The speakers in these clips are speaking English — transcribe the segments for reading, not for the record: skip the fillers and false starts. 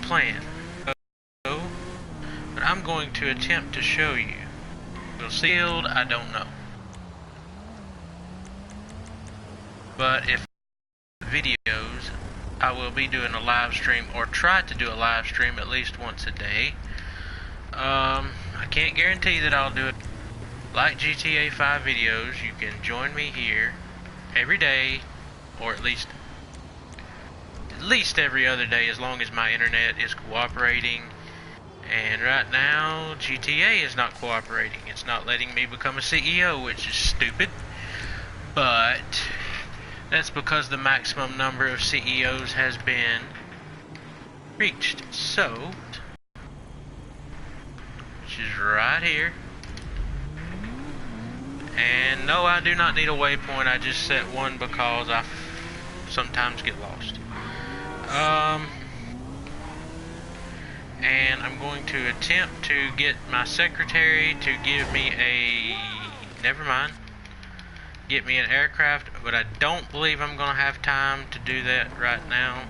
plan. So, but I'm going to attempt to show you. Will sealed, I don't know. But if videos, I will be doing a live stream, or try to do a live stream at least once a day. I can't guarantee that I'll do it. Like GTA 5 videos, you can join me here every day, or at least every other day, as long as my internet is cooperating. And right now, GTA is not cooperating. It's not letting me become a CEO, which is stupid. But that's because the maximum number of CEOs has been reached. So, which is right here. And no, I do not need a waypoint. I just set one because I sometimes get lost. And I'm going to attempt to get my secretary to give me get me an aircraft, but I don't believe I'm going to have time to do that right now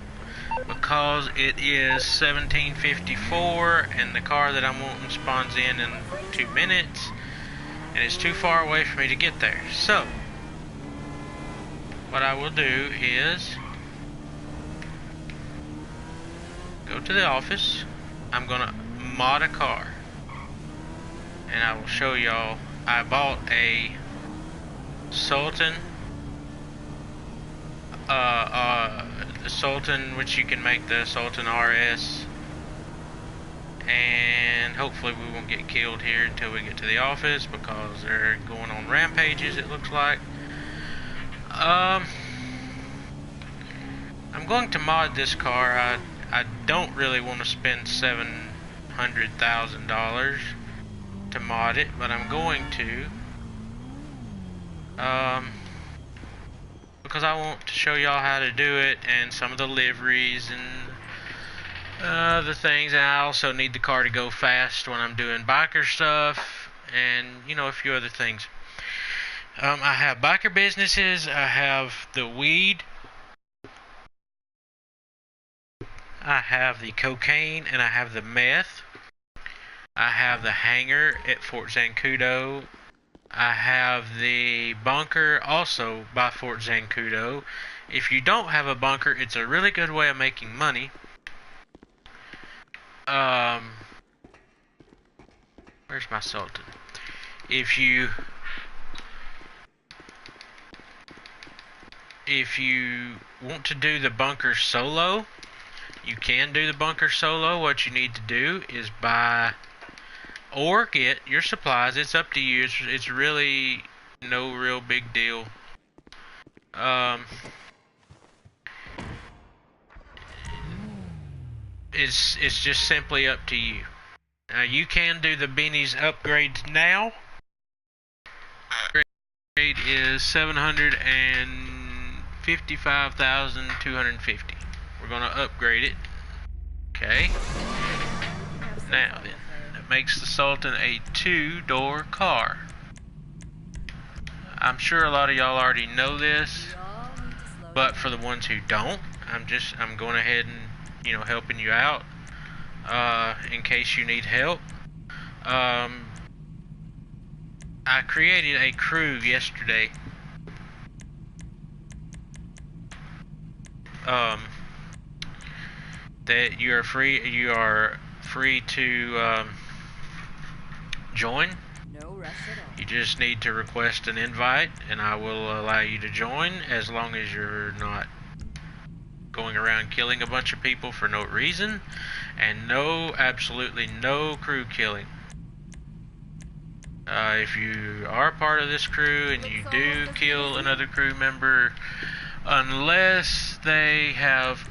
because it is 17:54 and the car that I'm wanting spawns in 2 minutes, and it's too far away for me to get there. So, what I will do is go to the office. I'm gonna mod a car, and I will show y'all. I bought a Sultan, the Sultan, which you can make the Sultan RS, and hopefully we won't get killed here until we get to the office because they're going on rampages, it looks like. I'm going to mod this car. I don't really want to spend $700,000 to mod it, but I'm going to. Because I want to show y'all how to do it and some of the liveries and the things, and I also need the car to go fast when I'm doing biker stuff and, you know, a few other things. I have biker businesses, I have the weed, I have the cocaine, and I have the meth. I have the hangar at Fort Zancudo. I have the bunker also by Fort Zancudo. If you don't have a bunker, it's a really good way of making money. Where's my Sultan? If you want to do the bunker solo, you can do the bunker solo. What you need to do is buy or get your supplies. It's up to you. It's really no real big deal. It's just simply up to you. You can do the beanies upgrades now. Upgrade is 755,250. We're gonna upgrade it. Okay. Now then, that makes the Sultan a 2-door car. I'm sure a lot of y'all already know this, but for the ones who don't, I'm going ahead and, you know, helping you out in case you need help. I created a crew yesterday. That you are free to join. No rush at all. You just need to request an invite, and I will allow you to join as long as you're not going around killing a bunch of people for no reason, and absolutely no crew killing. If you are part of this crew and you do kill another crew member, unless they have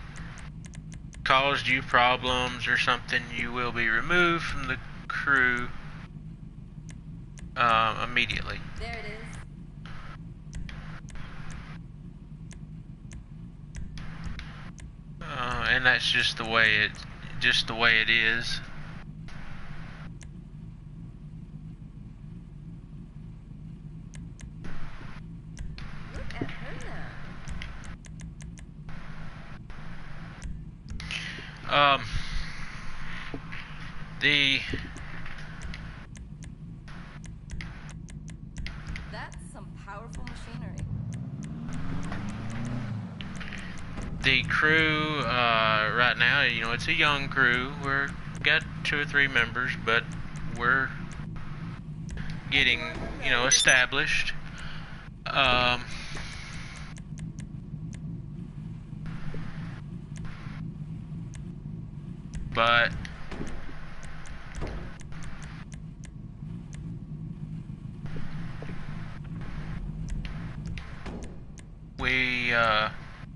caused you problems or something, you will be removed from the crew immediately. There it is. And that's just the way it is. Look at her now. The That's some powerful machinery. crew right now, you know, it's a young crew. We're got 2 or 3 members, but we're getting, you know, established. But we,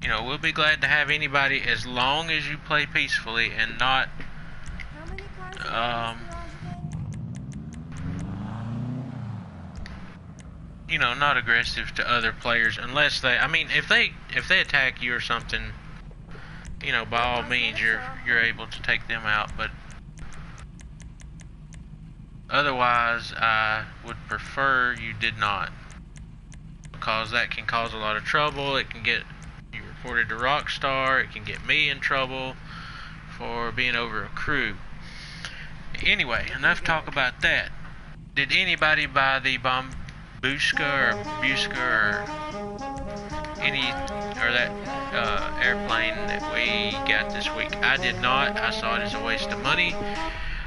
you know, we'll be glad to have anybody as long as you play peacefully and not, How many cars are in this garage again? you know, not aggressive to other players unless they, I mean, if they attack you or something, you know, by all means you're able to take them out, but otherwise I would prefer you did not, because that can cause a lot of trouble. It can get you reported to Rockstar. It can get me in trouble for being over a crew. Anyway, enough talk about that. Did anybody buy the Bombuska or Buska or that airplane that we got this week? I did not. I saw it as a waste of money.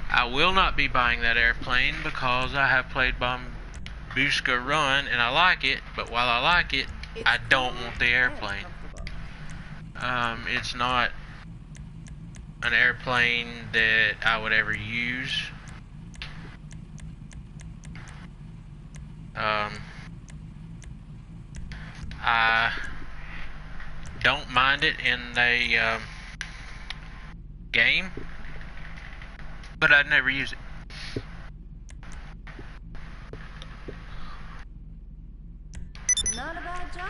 I will not be buying that airplane because I have played Bombuska Run and I like it, but while I like it, I don't want the airplane. It's not an airplane that I would ever use. I don't mind it in a game, but I'd never use it. Not a bad job.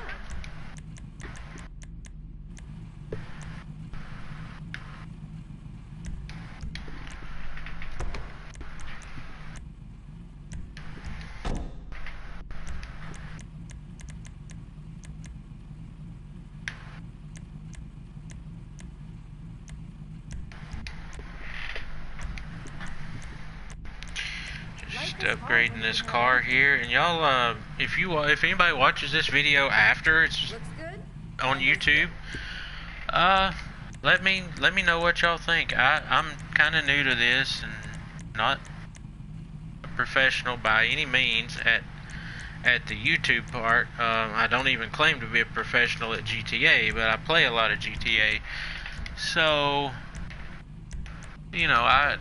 Just upgrading this car here, and y'all, if anybody watches this video after it's Looks good. on YouTube, let me know what y'all think. I'm kind of new to this and not a professional by any means at the YouTube part. I don't even claim to be a professional at GTA, but I play a lot of GTA, so you know, I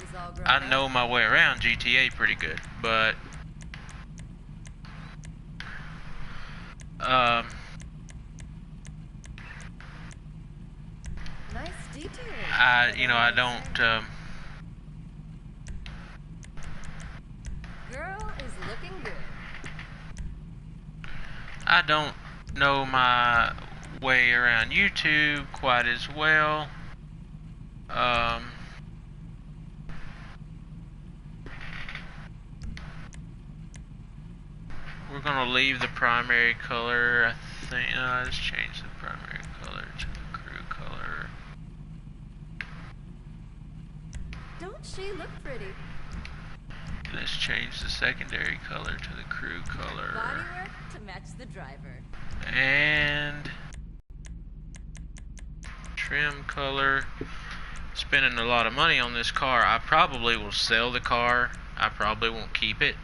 know my way around GTA pretty good, but Nice detail. I don't Girl is looking good. I don't know my way around YouTube quite as well. We're gonna leave the primary color. I think let's change the primary color to the crew color. Don't she look pretty? Let's change the secondary color to the crew color. Bodywork to match the driver. And trim color. Spending a lot of money on this car. I probably will sell the car. I probably won't keep it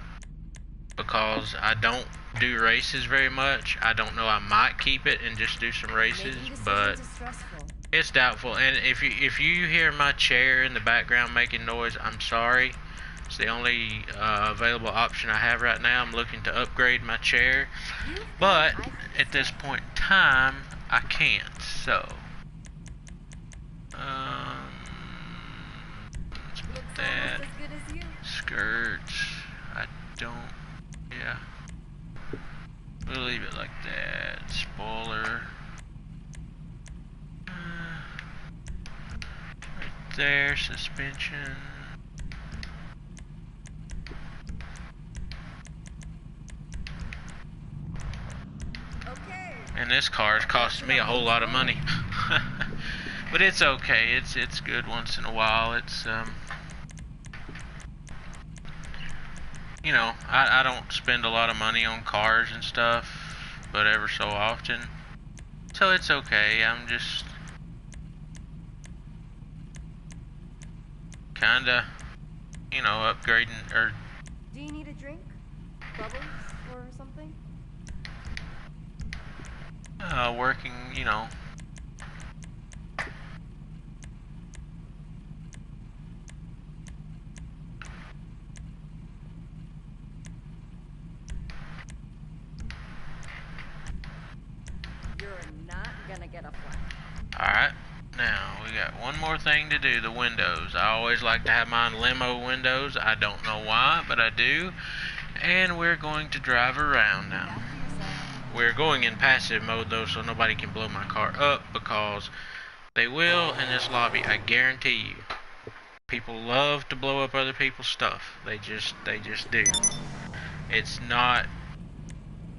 because I don't do races very much. I don't know, I might keep it and just do some races, but it's doubtful. And if you hear my chair in the background making noise, I'm sorry. It's the only available option I have right now. I'm looking to upgrade my chair, but at this point in time, I can't. So, let's put that. Skirts. I don't. Yeah. We'll leave it like that. Spoiler. Right there. Suspension. Okay. And this car is costing me a whole lot of money. But it's okay. It's good once in a while. It's you know, I don't spend a lot of money on cars and stuff, but ever so often. So it's okay. I'm just kinda, you know, upgrading or Do you need a drink? Bubbles or something? working, you know. You're not gonna get a flat. Alright, now we got one more thing to do, the windows. I always like to have mine limo windows. I don't know why, but I do. And we're going to drive around now. We're going in passive mode though, so nobody can blow my car up, because they will in this lobby, I guarantee you. People love to blow up other people's stuff. They just do. It's not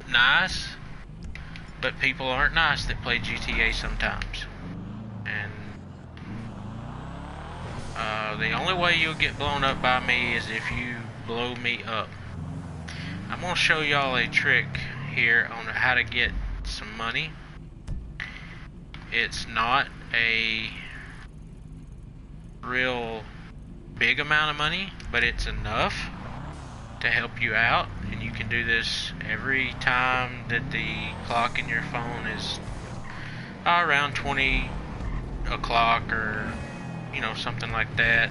nice, but people aren't nice that play GTA sometimes. And the only way you'll get blown up by me is if you blow me up. I'm gonna show y'all a trick here on how to get some money. It's not a real big amount of money, but it's enough to help you out, and you can do this every time that the clock in your phone is around 20 o'clock or, you know, something like that.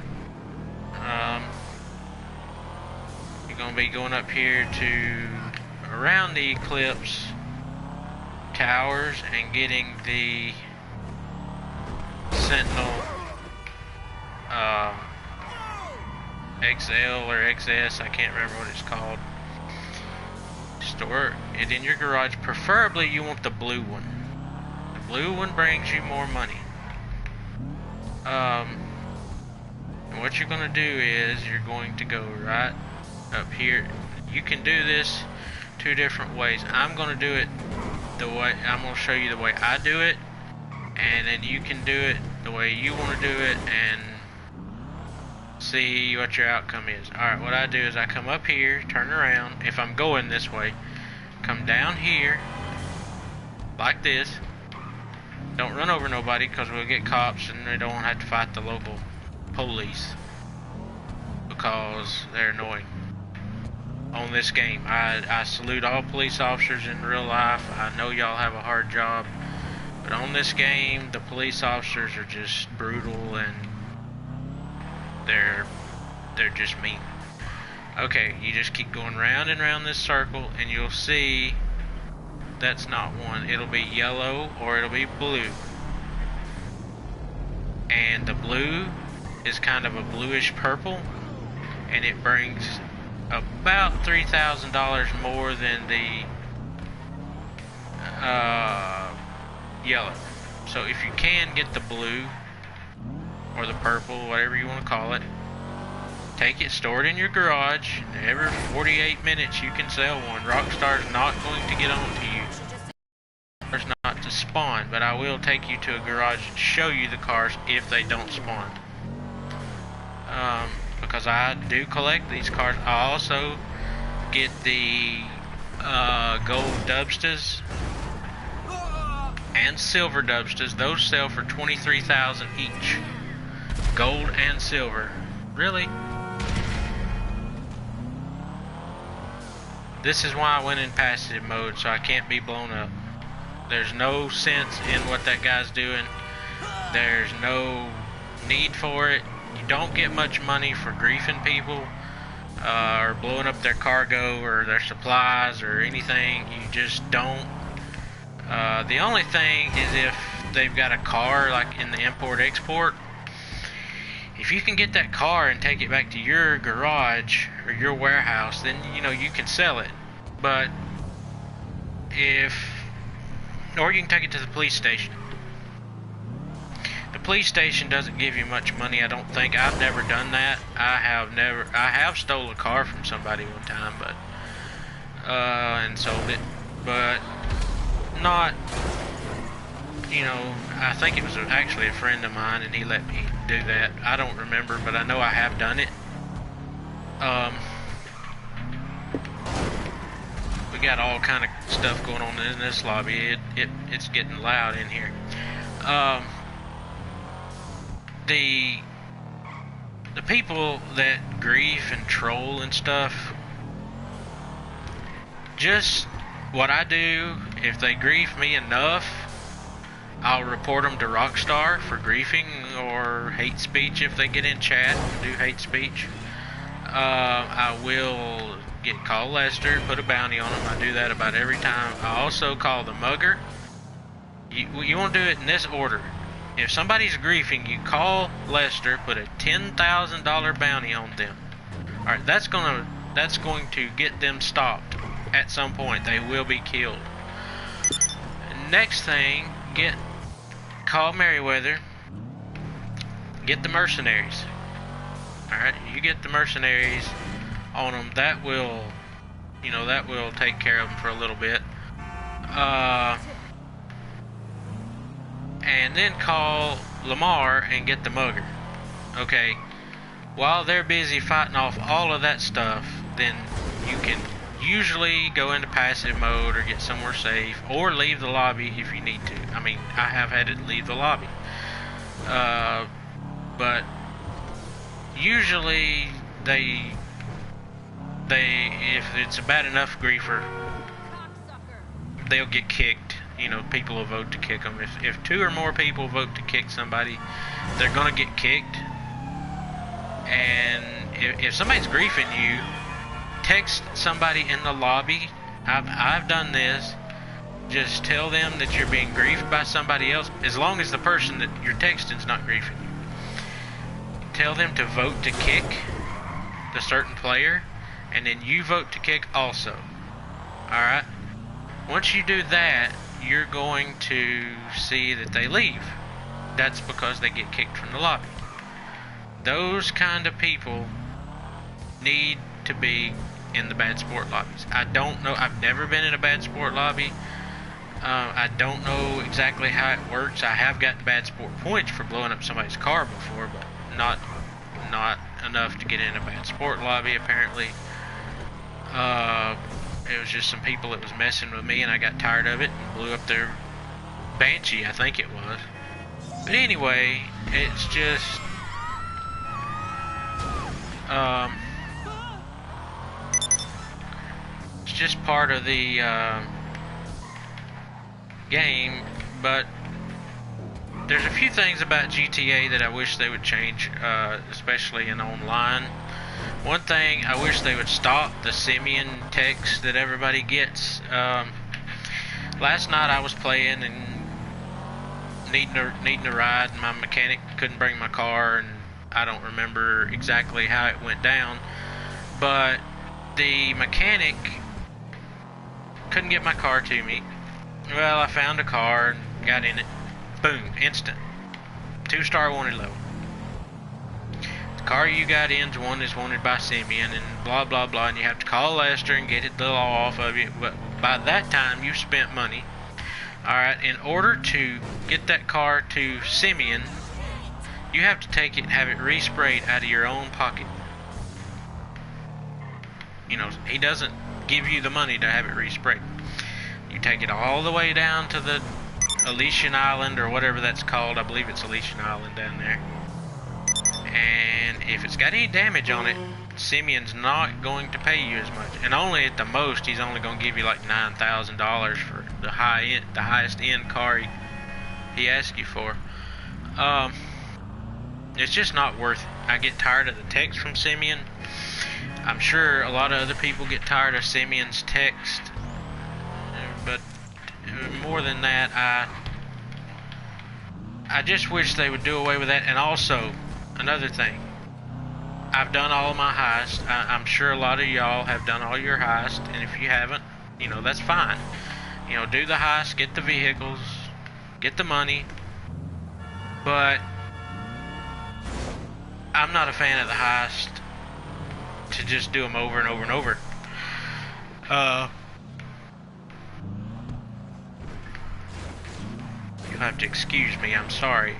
You're gonna be going up here to around the Eclipse towers and getting the Sentinel XL or XS, I can't remember what it's called. Store it in your garage. Preferably you want the blue one. The blue one brings you more money. And what you're gonna do is you're going to go right up here. You can do this two different ways. I'm gonna do it the way I'm gonna show you the way I do it, and then you can do it the way you want to do it and see what your outcome is. Alright, what I do is I come up here, turn around, if I'm going this way, come down here like this. Don't run over nobody, because we'll get cops and we don't have to fight the local police, because they're annoying on this game. I salute all police officers in real life. I know y'all have a hard job, but on this game the police officers are just brutal and they're just mean. Okay, you just keep going round and round this circle and you'll see that's not one. It'll be yellow or it'll be blue. And the blue is kind of a bluish purple, and it brings about $3,000 more than the yellow. So if you can get the blue or the purple, whatever you want to call it, take it, store it in your garage. Every 48 minutes you can sell one. Rockstar's not going to get on to you. It's not to spawn, but I will take you to a garage and show you the cars if they don't spawn. Because I do collect these cars. I also get the gold dubstas and silver dubstas. Those sell for $23,000 each. Gold and silver. Really? This is why I went in passive mode, so I can't be blown up. There's no sense in what that guy's doing. There's no need for it. You don't get much money for griefing people or blowing up their cargo or their supplies or anything. You just don't. The only thing is if they've got a car like in the import-export. If you can get that car and take it back to your garage or your warehouse, then you know you can sell it. But or you can take it to the police station. The police station doesn't give you much money, I don't think. I've never done that. I have stole a car from somebody one time, but and sold it, but not, you know, I think it was actually a friend of mine and he let me do that. I don't remember, but I know I have done it. We got all kind of stuff going on in this lobby. It's getting loud in here. The people that grief and troll and stuff, just what I do, if they grief me enough, I'll report them to Rockstar for griefing or hate speech if they get in chat and do hate speech. I will call Lester, put a bounty on them. I do that about every time. I also call the mugger. You want to do it in this order. If somebody's griefing, you call Lester, put a $10,000 bounty on them. Alright, that's going to get them stopped at some point. They will be killed. Next thing, call Merriweather, get the mercenaries. Alright, you get the mercenaries on them. That will take care of them for a little bit. And then call Lamar and get the mugger. Okay, while they're busy fighting off all of that stuff, then you can usually go into passive mode or get somewhere safe, or leave the lobby if you need to. I mean, I have had to leave the lobby. But usually if it's a bad enough griefer, they'll get kicked. You know, people will vote to kick them. If 2 or more people vote to kick somebody, they're gonna get kicked. And if somebody's griefing you, text somebody in the lobby. I've done this. Just tell them that you're being griefed by somebody else, as long as the person that you're texting is not griefing you. Tell them to vote to kick the certain player, and then you vote to kick also. Alright? Once you do that, you're going to see that they leave. That's because they get kicked from the lobby. Those kind of people need to be in the bad sport lobbies. I don't know. I've never been in a bad sport lobby. I don't know exactly how it works. I have gotten bad sport points for blowing up somebody's car before, but not enough to get in a bad sport lobby, apparently. It was just some people that was messing with me, and I got tired of it and blew up their Banshee, I think it was. But anyway, it's just part of the game. But there's a few things about GTA that I wish they would change, especially in online. One thing, I wish they would stop the Simeon text that everybody gets. Last night I was playing and needing a ride, and my mechanic couldn't bring my car, and I don't remember exactly how it went down, but the mechanic couldn't get my car to me. Well, I found a car and got in it. Boom, instant. 2-star wanted level. The car you got in's one is wanted by Simeon, and blah blah blah, and you have to call Lester and get the law off of you. But by that time you've spent money. Alright, in order to get that car to Simeon, you have to take it and have it resprayed out of your own pocket. You know, he doesn't give you the money to have it resprayed. You take it all the way down to the Elysian Island, or whatever that's called. I believe it's Elysian Island down there. And if it's got any damage on it, Simeon's not going to pay you as much. And only at the most, he's only going to give you like $9,000 for the highest end car he asks you for. It's just not worth it. I get tired of the text from Simeon. I'm sure a lot of other people get tired of Simeon's text. But more than that, I just wish they would do away with that. And also, another thing, I've done all of my heists. I'm sure a lot of y'all have done all your heists, and if you haven't, you know, that's fine. You know, do the heist, get the vehicles, get the money, but I'm not a fan of the heist to just do them over and over and over. You'll have to excuse me, I'm sorry.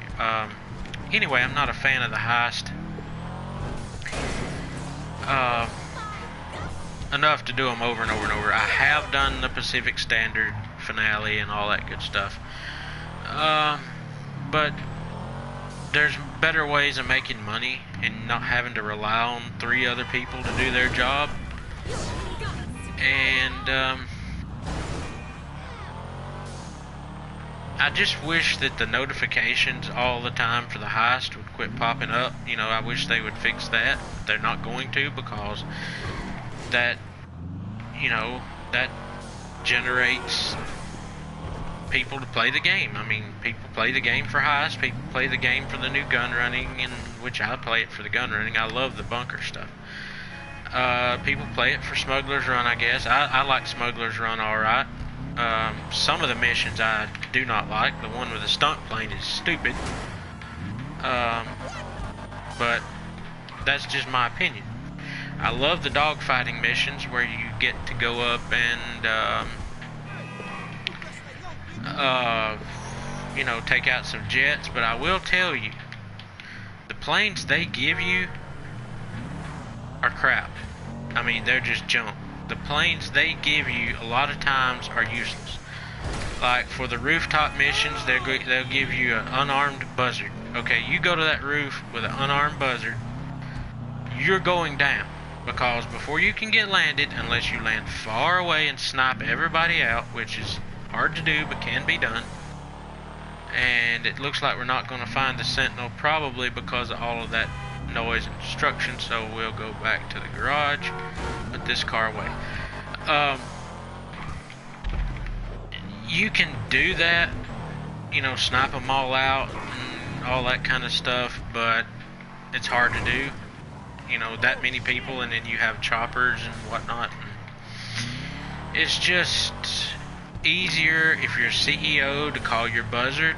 Anyway, I'm not a fan of the heist. enough to do them over and over and over. I have done the Pacific Standard finale and all that good stuff. But there's better ways of making money and not having to rely on 3 other people to do their job. And I just wish that the notifications all the time for the heist would quit popping up. You know, I wish they would fix that. They're not going to, because that, you know, that generates people to play the game. I mean, people play the game for heists, people play the game for the new gun running, and which I play it for the gun running. I love the bunker stuff. People play it for Smuggler's Run, I guess. I like Smuggler's Run alright. Some of the missions I do not like. The one with the stunt plane is stupid. But that's just my opinion. I love the dogfighting missions where you get to go up and, you know, take out some jets. But I will tell you, the planes they give you are crap. I mean, they're just junk. The planes they give you a lot of times are useless. Like for the rooftop missions, they'll give you an unarmed buzzard. Okay, you go to that roof with an unarmed buzzard, you're going down. Because before you can get landed, unless you land far away and snipe everybody out, which is hard to do but can be done. And it looks like we're not going to find the Sentinel, probably because of all of that noise and destruction, so we'll go back to the garage, put this car away. You can do that, you know, snipe them all out and all that kind of stuff, but it's hard to do. You know, that many people, and then you have choppers and whatnot. It's just easier if you're CEO to call your buzzard,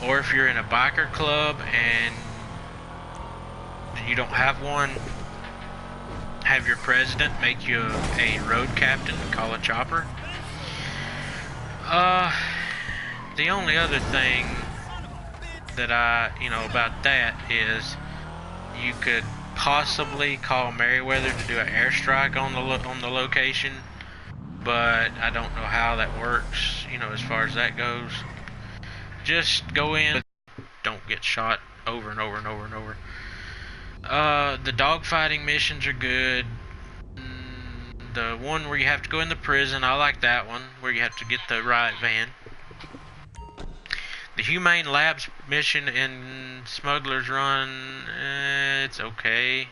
or if you're in a biker club and you don't have one, have your president make you a road captain and call a chopper. The only other thing that you know, about that is you could possibly call Merriweather to do an airstrike on the location, but I don't know how that works, you know, as far as that goes. Just go in, don't get shot over and over and over and over. The dogfighting missions are good. The one where you have to go in the prison, I like that one, where you have to get the riot van. The Humane Labs mission in Smuggler's Run, it's okay.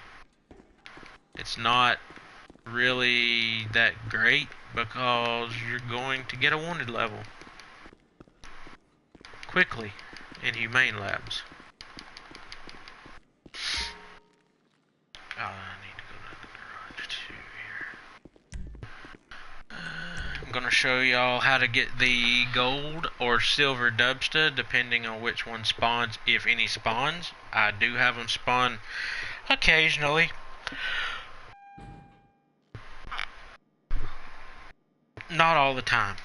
It's not really that great because you're going to get a wanted level quickly in Humane Labs. I need to go to the garage too here. I'm going to show y'all how to get the gold or silver dubsta, depending on which one spawns, if any spawns. I do have them spawn occasionally. Not all the time.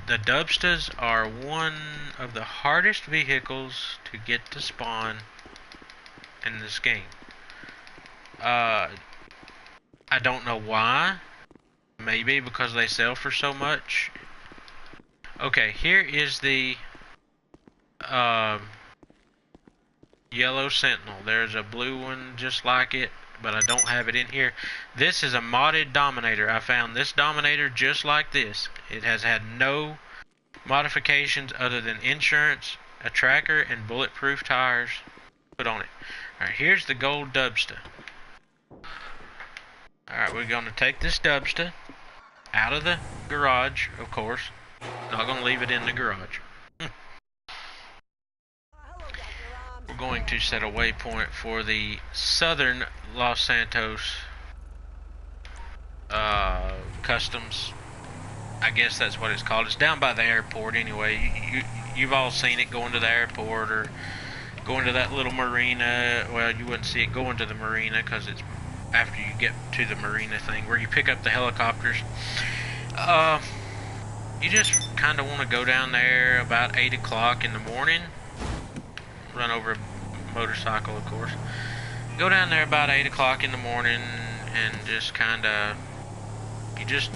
The dubstas are one of the hardest vehicles to get to spawn in this game. I don't know why. Maybe because they sell for so much. Okay, here is the yellow Sentinel. There's a blue one just like it, but I don't have it in here. This is a modded Dominator. I found this Dominator just like this. It has had no modifications other than insurance, a tracker, and bulletproof tires put on it. Alright, here's the gold dubsta. Alright, we're going to take this dubsta out of the garage, of course. Not going to leave it in the garage. We're going to set a waypoint for the southern Los Santos customs. I guess that's what it's called. It's down by the airport anyway. You've all seen it going to the airport or going to that little marina. Well, you wouldn't see it going to the marina because it's after you get to the marina thing where you pick up the helicopters. You just kind of want to go down there about 8 o'clock in the morning. Run over a motorcycle, of course. Go down there about 8 o'clock in the morning and just kind of You just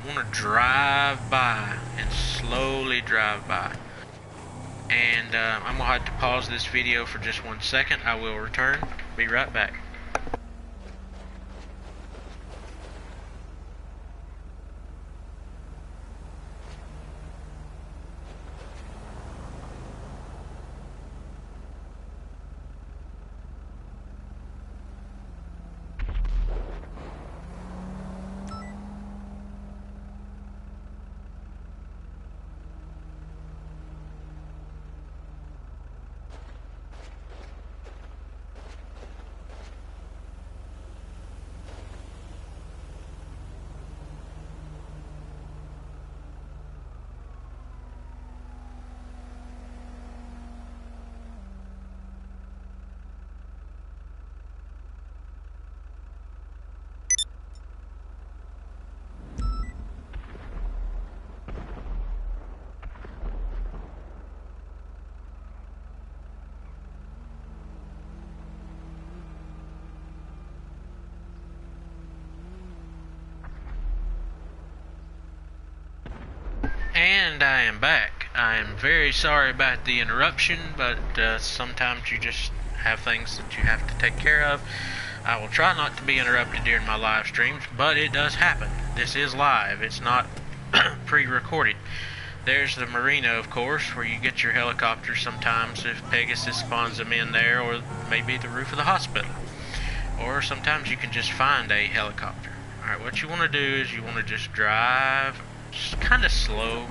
want to drive by and slowly drive by. And I'm going to have to pause this video for just 1 second. I will return. Be right back. And I am back. I am very sorry about the interruption, but sometimes you just have things that you have to take care of. I will try not to be interrupted during my live streams, but it does happen. This is live. It's not pre-recorded. There's the marina, of course, where you get your helicopters sometimes if Pegasus spawns them in there, or maybe the roof of the hospital. Or sometimes you can just find a helicopter. Alright, what you want to do is you want to just drive kind of slow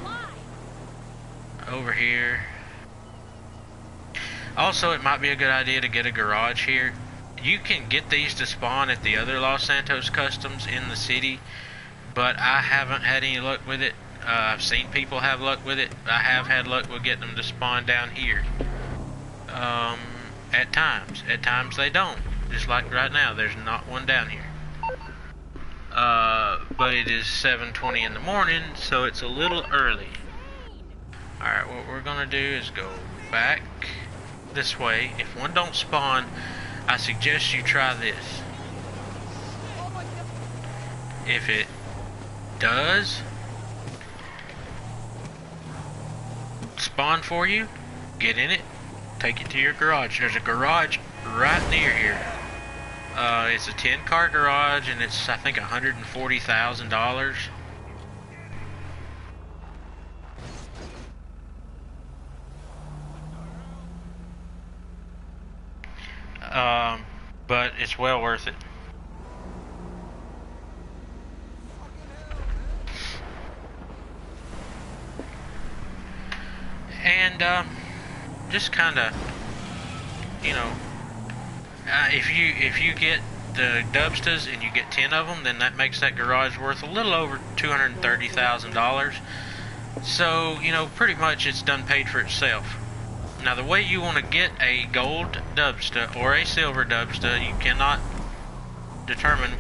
over here. Also, it might be a good idea to get a garage here. You can get these to spawn at the other Los Santos customs in the city, but I haven't had any luck with it. I've seen people have luck with it. I have had luck with getting them to spawn down here. At times. At times they don't. Just like right now, there's not one down here. But it is 7:20 in the morning, so it's a little early. Alright, what we're gonna do is go back this way. If one don't spawn, I suggest you try this. If it does spawn for you, get in it, take it to your garage. There's a garage right near here. It's a 10-car garage, and it's, I think, $140,000. But it's well worth it. And just kind of, you know, if you get the Dubstas and you get 10 of them, then that makes that garage worth a little over $230,000. So, you know, pretty much it's done paid for itself. Now, the way you want to get a gold Dubsta or a silver Dubsta, you cannot determine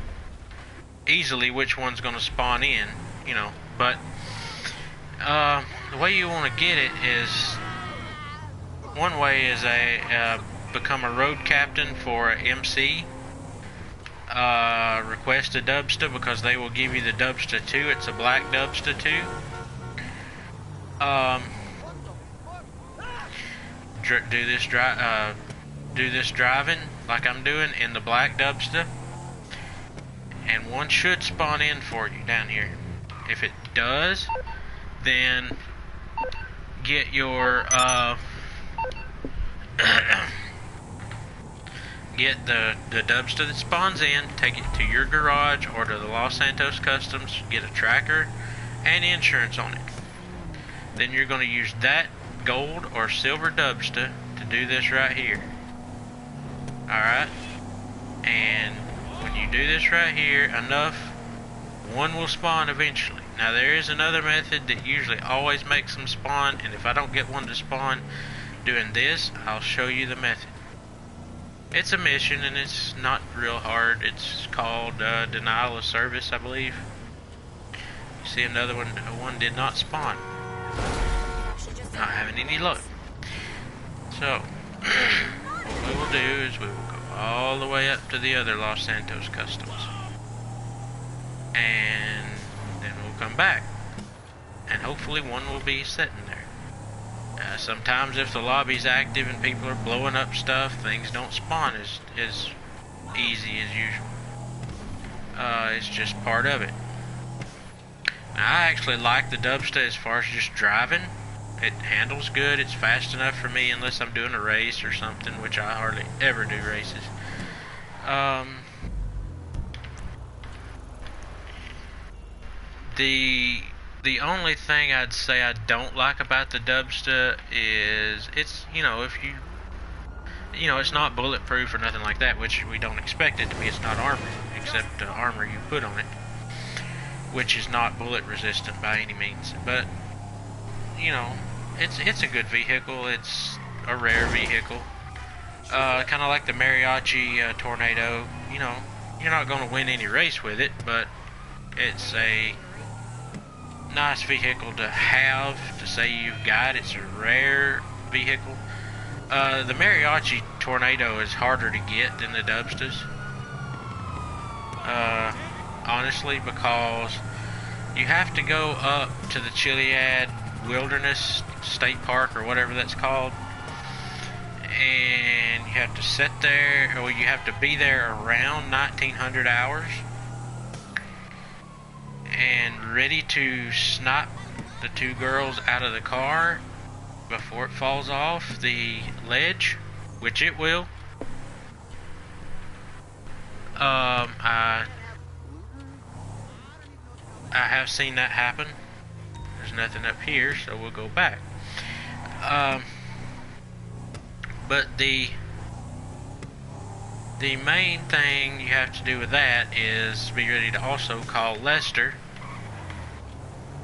easily which one's going to spawn in, you know, but the way you want to get it is, one way is become a road captain for a MC. Request a Dubsta, because they will give you the Dubsta 2. It's a black Dubsta 2. Do this driving like I'm doing in the black Dubsta, and one should spawn in for you down here. If it does, then get your get the Dubsta that spawns in, take it to your garage or to the Los Santos Customs, get a tracker and insurance on it. Then you're going to use that gold or silver Dubsta to do this right here. Alright? And when you do this right here enough, one will spawn eventually. Now, there is another method that usually always makes them spawn, and if I don't get one to spawn doing this, I'll show you the method. It's a mission, and it's not real hard. It's called denial of service, I believe. You see another one, one did not spawn. Not having any luck. So, what we will do is we will go all the way up to the other Los Santos Customs. And come back. And hopefully one will be sitting there. Sometimes if the lobby's active and people are blowing up stuff, things don't spawn as easy as usual. It's just part of it. Now, I actually like the Dubsta as far as just driving. It handles good. It's fast enough for me unless I'm doing a race or something, which I hardly ever do races. The only thing I'd say I don't like about the Dubsta is it's, if it's not bulletproof or nothing like that, which we don't expect it to be. It's not armor, except armor you put on it, which is not bullet resistant by any means. But, it's a good vehicle. It's a rare vehicle. Kind of like the Mariachi Tornado. You're not going to win any race with it, but it's a nice vehicle to have, to say you've got. It's a rare vehicle. The Mariachi Tornado is harder to get than the Dubstas. Honestly, because you have to go up to the Chiliad Wilderness State Park or whatever that's called, and you have to sit there, or you have to be there around 1900 hours and ready to snipe the two girls out of the car before it falls off the ledge, which it will. I have seen that happen. There's nothing up here, so we'll go back. But the main thing you have to do with that is be ready to also call Lester,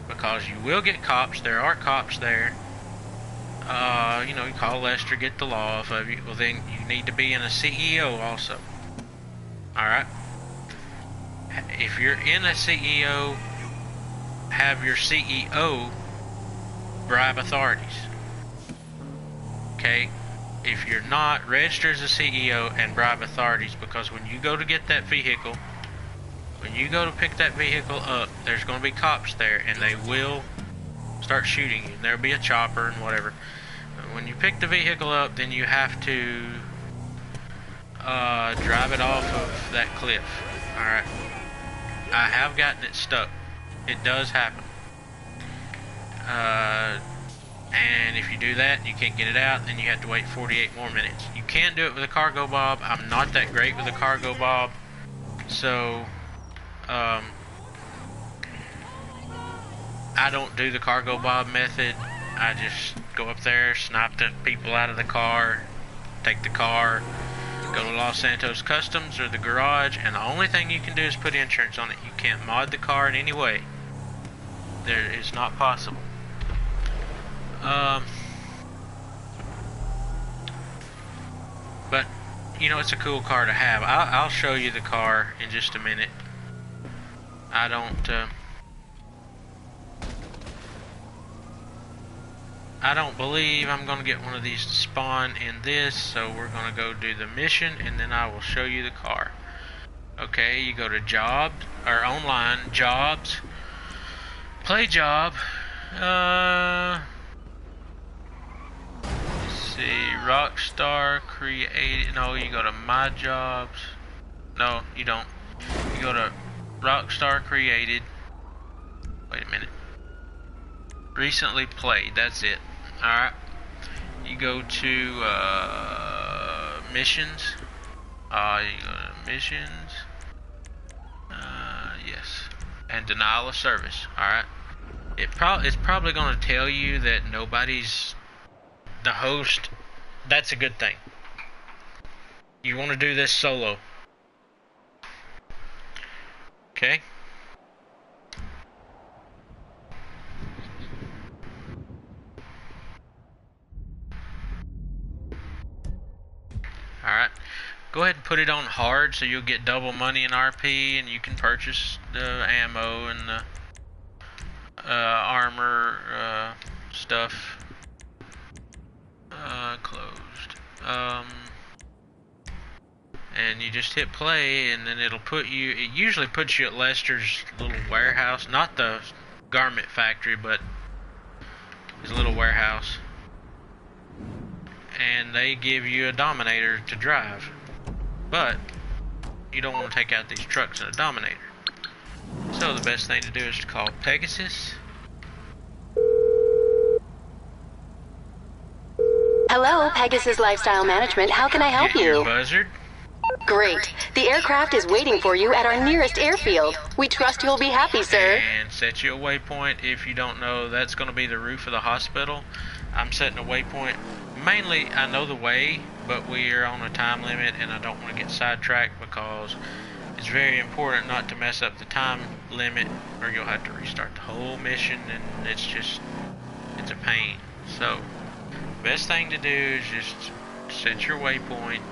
because you will get cops. There are cops there. You call Lester, get the law off of you. Well, then you need to be in a CEO also. Alright? If you're in a CEO, have your CEO bribe authorities. Okay? If you're not, register as a CEO and bribe authorities, because when you go to get that vehicle, when you go to pick that vehicle up, there's going to be cops there, and they will start shooting you. There'll be a chopper and whatever. When you pick the vehicle up, then you have to drive it off of that cliff. Alright. I have gotten it stuck. It does happen. And if you do that, you can't get it out, then you have to wait 48 more minutes. You can do it with a cargo bob. I'm not that great with a cargo bob, so I don't do the cargo bob method. I just go up there, snipe the people out of the car, take the car, go to Los Santos Customs or the garage, and the only thing you can do is put insurance on it. You can't mod the car in any way. It's not possible. But it's a cool car to have. I'll show you the car in just a minute. I don't believe I'm going to get one of these to spawn in this, so we're going to go do the mission, and then I will show you the car. Okay, you go to job, or online, jobs, play job, let's see, Rockstar created, no, you go to my jobs, no, you don't, you go to Rockstar created, wait a minute, recently played, that's it. Alright, you go to missions, you go to missions, yes, and denial of service. Alright, it's probably going to tell you that nobody's the host. That's a good thing. You want to do this solo. Okay. Alright, go ahead and put it on hard so you'll get double money in RP, and you can purchase the ammo and the armor stuff. Closed. And you just hit play, and then it'll put you, it usually puts you at Lester's little warehouse, not the garment factory, but it's a little warehouse. And they give you a Dominator to drive. But you don't want to take out these trucks in a Dominator. So the best thing to do is to call Pegasus. Hello, Pegasus Lifestyle Management. How can I help Get your you? buzzard. Great. The aircraft is waiting for you at our nearest airfield. We trust you'll be happy, sir. And set you a waypoint. If you don't know, that's going to be the roof of the hospital. I'm setting a waypoint. Mainly, I know the way, but we are on a time limit, and I don't want to get sidetracked because it's very important not to mess up the time limit, or you'll have to restart the whole mission, and it's a pain. So, best thing to do is just set your waypoint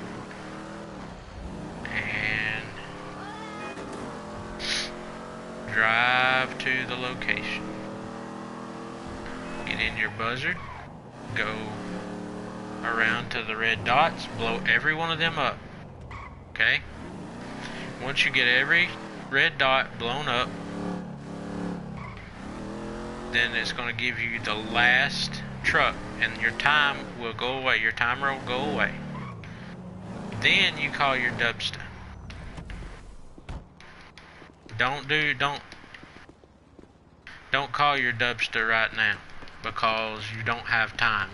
and drive to the location. Get in your buzzard, go around to the red dots, blow every one of them up. Okay? Once you get every red dot blown up, then it's going to give you the last truck, and your time will go away. Your timer will go away. Then you call your dubster. Don't call your dubster right now, because you don't have time.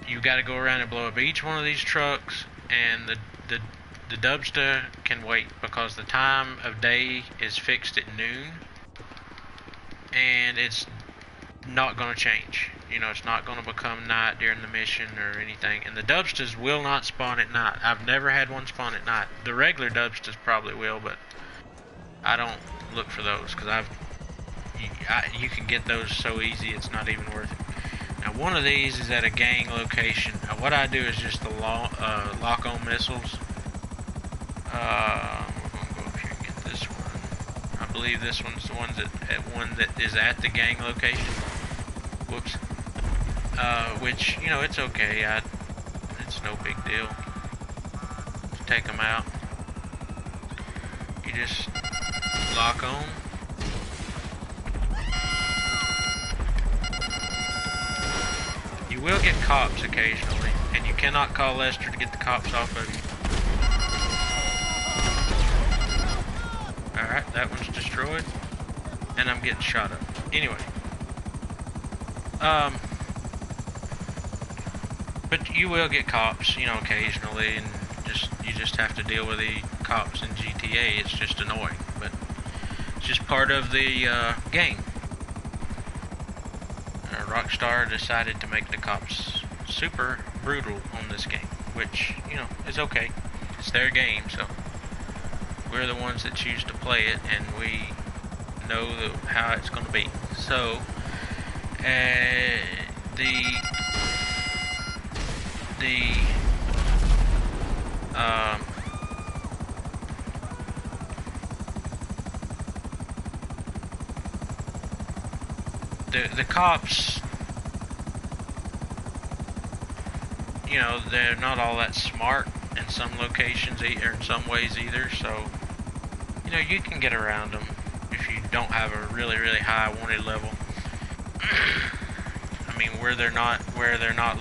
You got to go around and blow up each one of these trucks, and the dubster can wait because the time of day is fixed at noon, and it's not going to change. You know, it's not going to become night during the mission or anything. And the dubsters will not spawn at night. I've never had one spawn at night. The regular dubsters probably will, but I don't look for those because you can get those so easy it's not even worth it. Now, one of these is at a gang location. Now, what I do is just the lock-on missiles. I'm gonna go up here and get this one. I believe this one's the one that is at the gang location. Whoops. Which, you know, it's okay. It's no big deal to take them out. You just lock on. You will get cops occasionally, and you cannot call Lester to get the cops off of you. Alright, that one's destroyed, and I'm getting shot up. Anyway. But you will get cops, you know, occasionally, and you just have to deal with the cops in GTA. It's just annoying, but it's just part of the game. Rockstar decided to make the cops super brutal on this game, which, you know, is okay. It's their game, so we're the ones that choose to play it, and we know how it's going to be. So, the cops, you know, they're not all that smart in some locations or in some ways either, so, you know, you can get around them if you don't have a really, really high wanted level. I mean, where they're not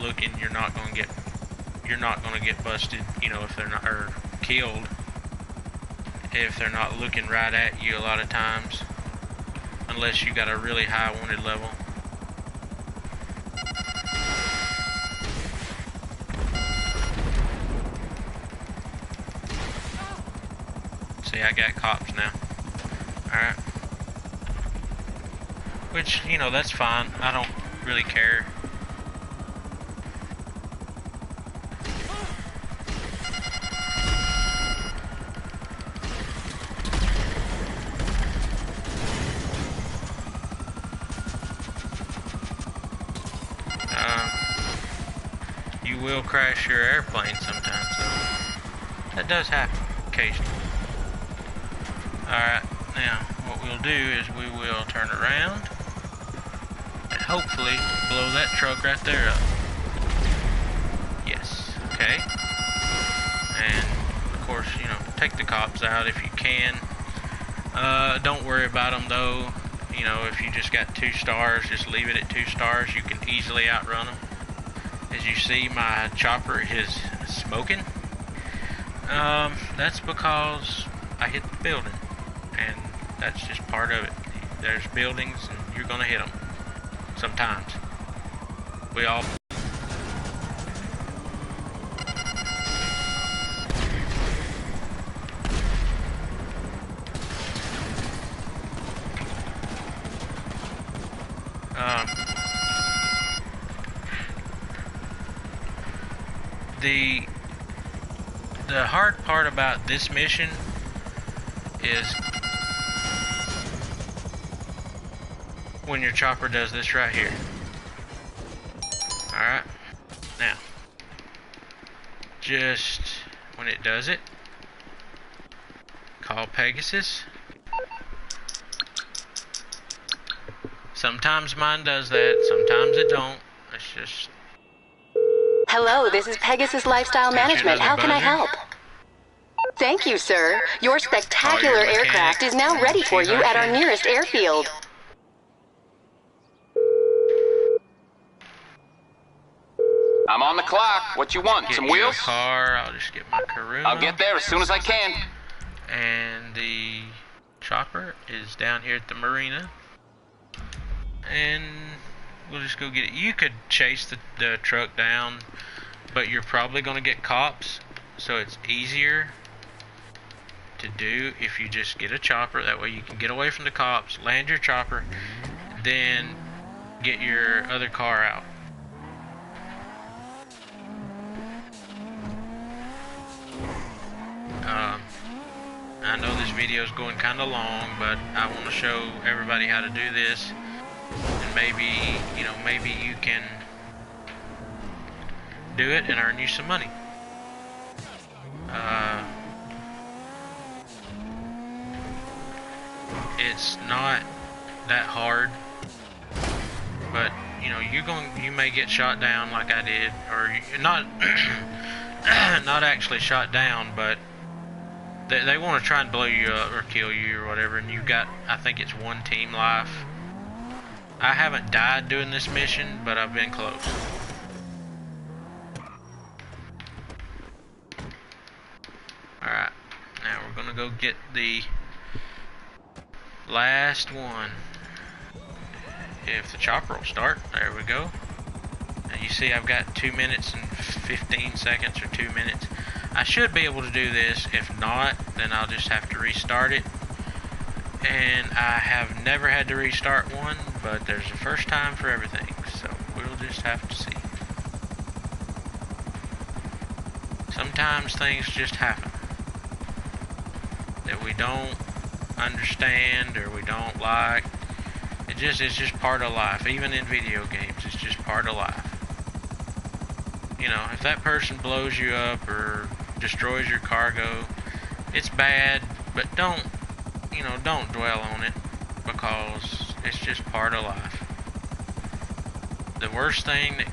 looking, you're not going to get busted, you know, if they're not, or killed if they're not looking right at you a lot of times, unless you got a really high wanted level. See, I got cops now. Alright. Which, you know, that's fine. I don't really care. You will crash your airplane sometimes, so that does happen occasionally. Alright, now what we'll do is we will turn around and hopefully blow that truck right there up. Yes, okay. And of course, you know, take the cops out if you can. Don't worry about them though. You know, if you just got 2 stars, just leave it at 2 stars. You can easily outrun them. As you see, my chopper is smoking. That's because I hit the building, and that's just part of it. There's buildings, and you're gonna hit them sometimes. We all. The hard part about this mission is when your chopper does this right here. Alright, now just when it does it, call Pegasus. Sometimes mine does that, sometimes it don't. It's just... Hello, this is Pegasus Lifestyle Management. How can I help? Thank you, sir. Your spectacular aircraft is now ready for you at our nearest airfield. I'm on the clock. What you want? Some wheels? Car. I'll just get my Karuna. I'll get there as soon as I can. And the chopper is down here at the marina. And we'll just go get it. You could chase the truck down, but you're probably going to get cops, so it's easier to do if you just get a chopper. That way you can get away from the cops, land your chopper, then get your other car out. I know this video is going kind of long, but I want to show everybody how to do this. And maybe, you know, maybe you can do it and earn you some money. It's not that hard, but you know, you may get shot down like I did, or not not actually shot down, but they want to try and blow you up or kill you or whatever, and you got, I think it's 1 team life. I haven't died doing this mission, but I've been close. Alright, now we're gonna go get the last one. If the chopper will start, there we go. And you see I've got 2 minutes and 15 seconds or 2 minutes. I should be able to do this. If not, then I'll just have to restart it. And I have never had to restart one, but there's a first time for everything, so we'll just have to see. Sometimes things just happen that we don't understand or we don't like. It's just part of life. Even in video games, it's just part of life. You know, if that person blows you up or destroys your cargo, it's bad, but don't dwell on it, because it's just part of life. The worst thing that,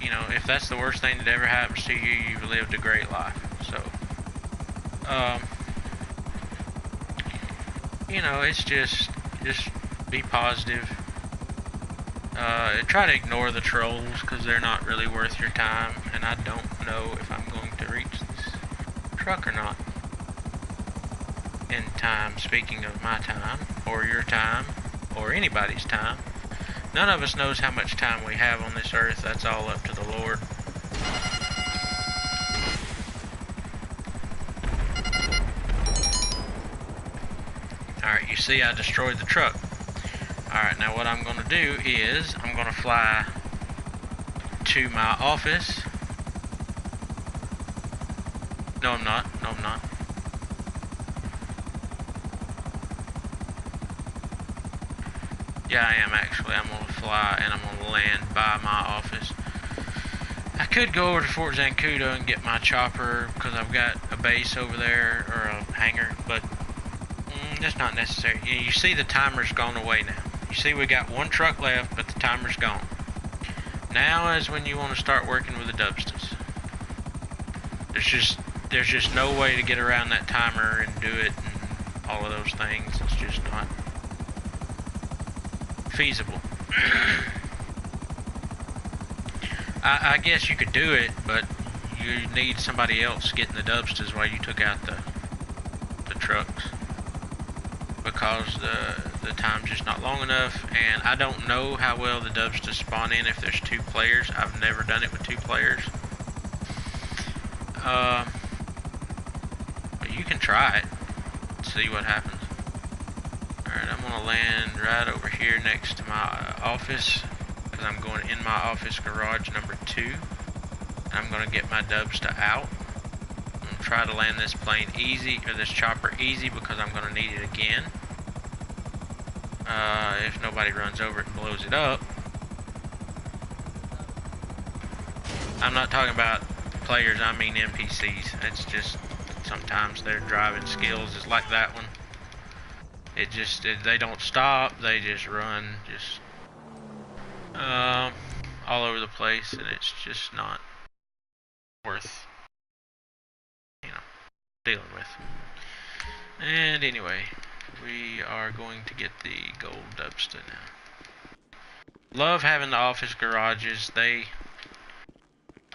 you know, if that's the worst thing that ever happens to you, you've lived a great life. So, you know, it's just be positive. Try to ignore the trolls, because they're not really worth your time, and I don't know if I'm going to reach this truck or not in time. Speaking of my time, or your time, or anybody's time, none of us knows how much time we have on this earth. That's all up to the Lord. Alright, you see I destroyed the truck. Alright, now what I'm going to do is I'm going to fly to my office. No, I'm not. No, I'm not. Yeah, I am actually. I'm going to fly and I'm going to land by my office. I could go over to Fort Zancudo and get my chopper, because I've got a base over there, or a hangar, but that's not necessary. You see the timer's gone away now. You see we got 1 truck left, but the timer's gone. Now is when you want to start working with the dubsters. There's just no way to get around that timer and do it all of those things. It's just not feasible. I guess you could do it, but you need somebody else getting the dubsters while you took out the trucks, because the time's just not long enough. And I don't know how well the dubsters spawn in if there's 2 players. I've never done it with 2 players. But you can try it, see what happens. Alright, I'm gonna land right over here next to my office, because I'm going in my office garage number 2. I'm gonna get my dubster out. I'm gonna try to land this plane easy, or this chopper easy, because I'm gonna need it again. If nobody runs over it and blows it up. I'm not talking about players, I mean NPCs. It's just sometimes their driving skills is like that one. They don't stop, they just run all over the place, and it's just not worth, dealing with. And anyway, we are going to get the gold dubster now. Love having the office garages. They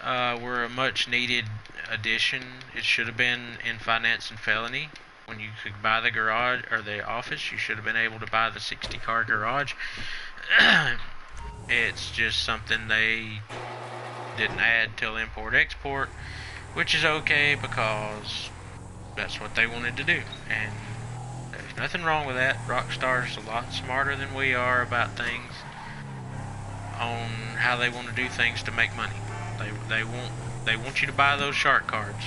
were a much needed addition. It should have been in finance and felony. When you could buy the garage or the office, you should have been able to buy the 60-car garage. It's just something they didn't add till import-export, which is okay because that's what they wanted to do. And there's nothing wrong with that. Rockstar's a lot smarter than we are about things, on how they want to do things to make money. They want you to buy those shark cards,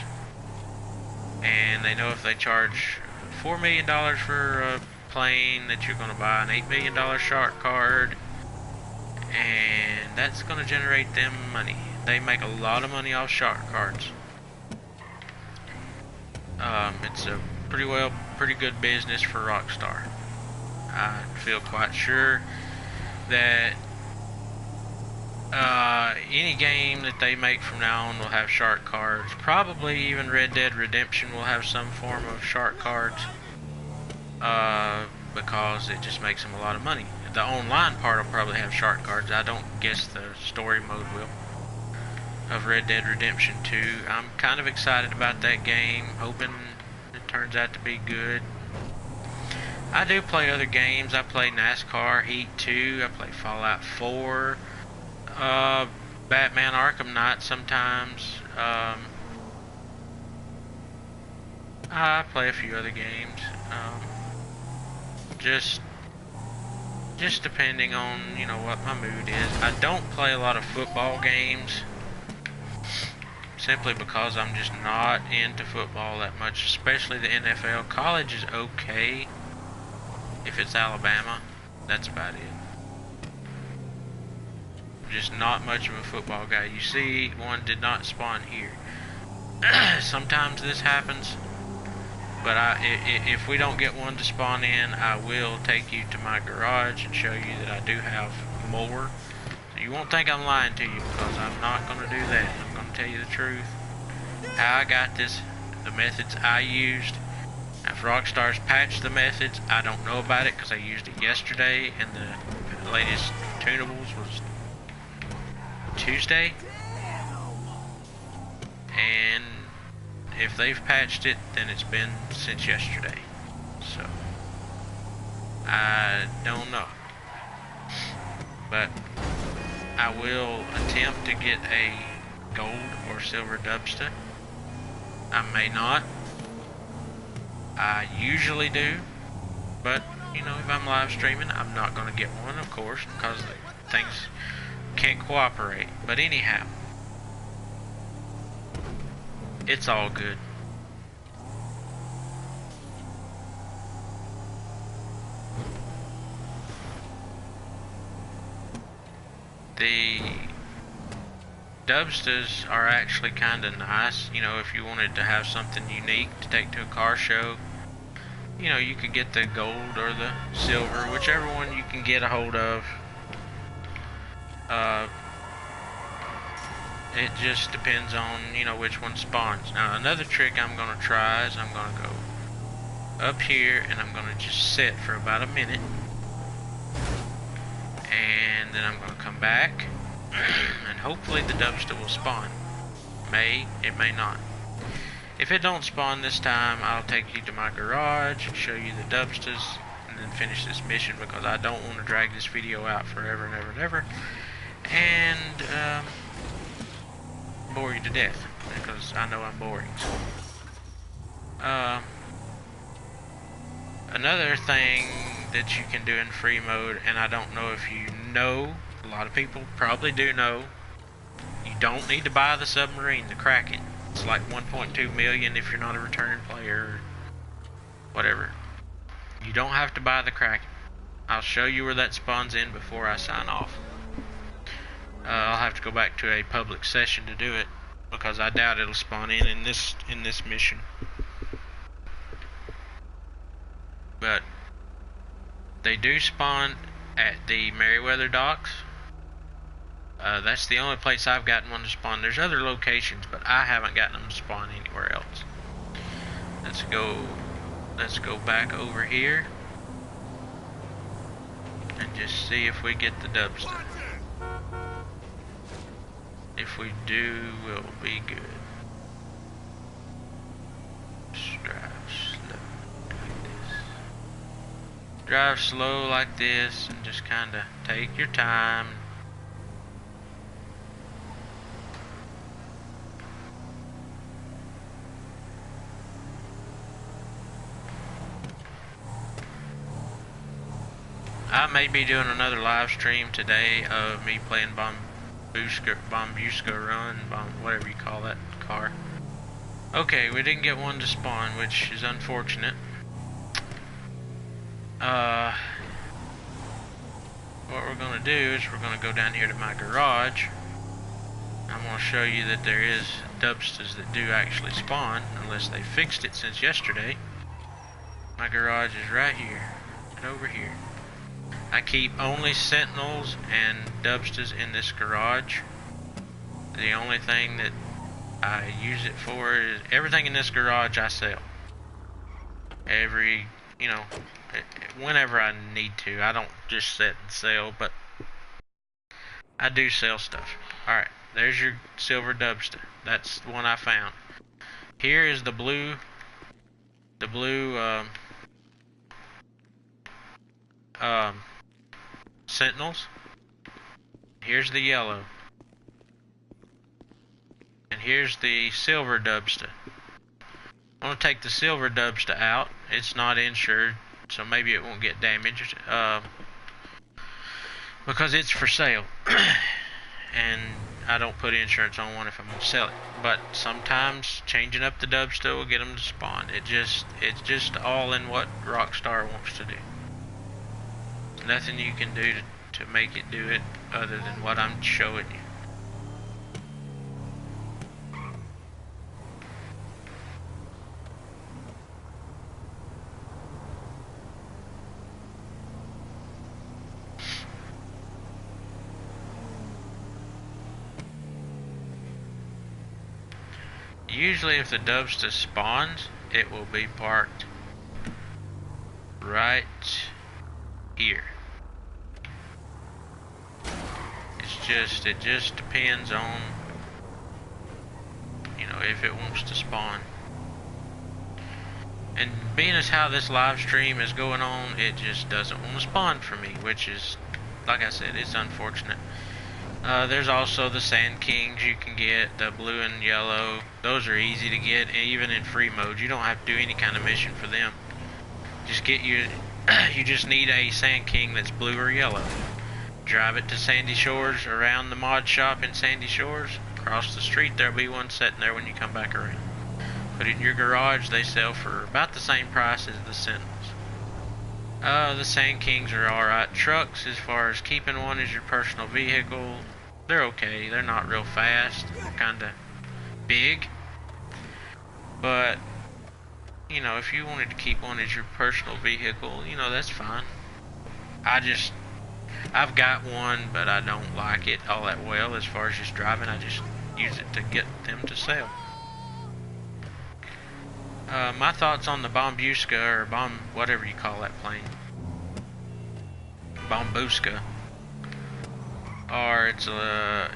and they know if they charge $4 million for a plane, that you're going to buy an $8 million shark card, and that's going to generate them money. They make a lot of money off shark cards. It's a pretty good business for Rockstar. I feel quite sure that any game that they make from now on will have shark cards. Probably even Red Dead Redemption will have some form of shark cards, because it just makes them a lot of money. The online part will probably have shark cards. I don't guess the story mode will, of Red Dead Redemption 2. I'm kind of excited about that game, hoping it turns out to be good. I do play other games. I play NASCAR Heat 2, I play Fallout 4, Batman Arkham Knight sometimes. I play a few other games. Just depending on, what my mood is. I don't play a lot of football games, simply because I'm just not into football that much, especially the NFL. College is okay if it's Alabama. That's about it. Just not much of a football guy. You see, one did not spawn here. Sometimes this happens, but if we don't get one to spawn in, I will take you to my garage and show you that I do have more. So you won't think I'm lying to you, because I'm not going to do that. I'm going to tell you the truth. How I got this, the methods I used. Now, if Rockstar's patched the methods, I don't know about it, because I used it yesterday, and the latest tunables was Tuesday. And if they've patched it, then it's been since yesterday. So I don't know, but I will attempt to get a gold or silver dubster. I may not. I usually do, but if I'm live streaming, I'm not going to get one, of course, because things can't cooperate. But anyhow, it's all good. The dubsters are actually kind of nice. If you wanted to have something unique to take to a car show, you could get the gold or the silver, whichever one you can get a hold of. It just depends on, which one spawns. Now, another trick I'm going to try is I'm going to go up here, and I'm going to just sit for about a minute. And then I'm going to come back, and hopefully the dumpster will spawn. It may not. If it don't spawn this time, I'll take you to my garage and show you the dumpsters, and then finish this mission, because I don't want to drag this video out forever and ever and ever, and bore you to death, because I know I'm boring. Another thing that you can do in free mode, and I don't know if you know, a lot of people probably do know, you don't need to buy the submarine to crack it. It's like 1.2 million if you're not a returning player or whatever. You don't have to buy the Kraken. I'll show you where that spawns in before I sign off. I'll have to go back to a public session to do it, because I doubt it'll spawn in this mission. But they do spawn at the Merriweather docks. That's the only place I've gotten one to spawn. There's other locations, but I haven't gotten them to spawn anywhere else. Let's go back over here and just see if we get the dumpster. If we do, we'll be good. Just drive slow like this, and just kind of take your time. I may be doing another live stream today of me playing Bombuska Run, whatever you call that car. Okay, we didn't get one to spawn, which is unfortunate. What we're going to do is we're going to go down here to my garage. I'm going to show you that there is dumpsters that do actually spawn, unless they fixed it since yesterday. My garage is right here, right over here. I keep only sentinels and dubsters in this garage. The only thing that I use it for is everything in this garage I sell. Whenever I need to. I don't just sit and sell, but I do sell stuff. Alright, there's your silver dubster. That's the one I found. Here is the blue sentinels. Here's the yellow. And here's the silver dubster. I'm going to take the silver dubster out. It's not insured, so maybe it won't get damaged. Because it's for sale. And I don't put insurance on one if I'm going to sell it. But sometimes changing up the dubster will get them to spawn. It's just all in what Rockstar wants to do. Nothing you can do to make it do it other than what I'm showing you. Usually if the dubster spawns, it will be parked right here. It just depends on, if it wants to spawn. And being as how this live stream is going on, it just doesn't want to spawn for me, which is, like I said, it's unfortunate. There's also the Sand Kings you can get, the blue and yellow. Those are easy to get, even in free mode. You don't have to do any kind of mission for them. You just need a Sand King that's blue or yellow. Drive it to Sandy Shores, around the mod shop in Sandy Shores. Across the street, there'll be one sitting there when you come back around. Put it in your garage. They sell for about the same price as the Sentinels. The Sand Kings are alright trucks as far as keeping one as your personal vehicle. They're okay. They're not real fast. They're kinda big. But, if you wanted to keep one as your personal vehicle, that's fine. I've got one, but I don't like it all that well as far as just driving. I just use it to get them to sell. My thoughts on the Bombuska, or whatever you call that plane, Bombuska, are it's a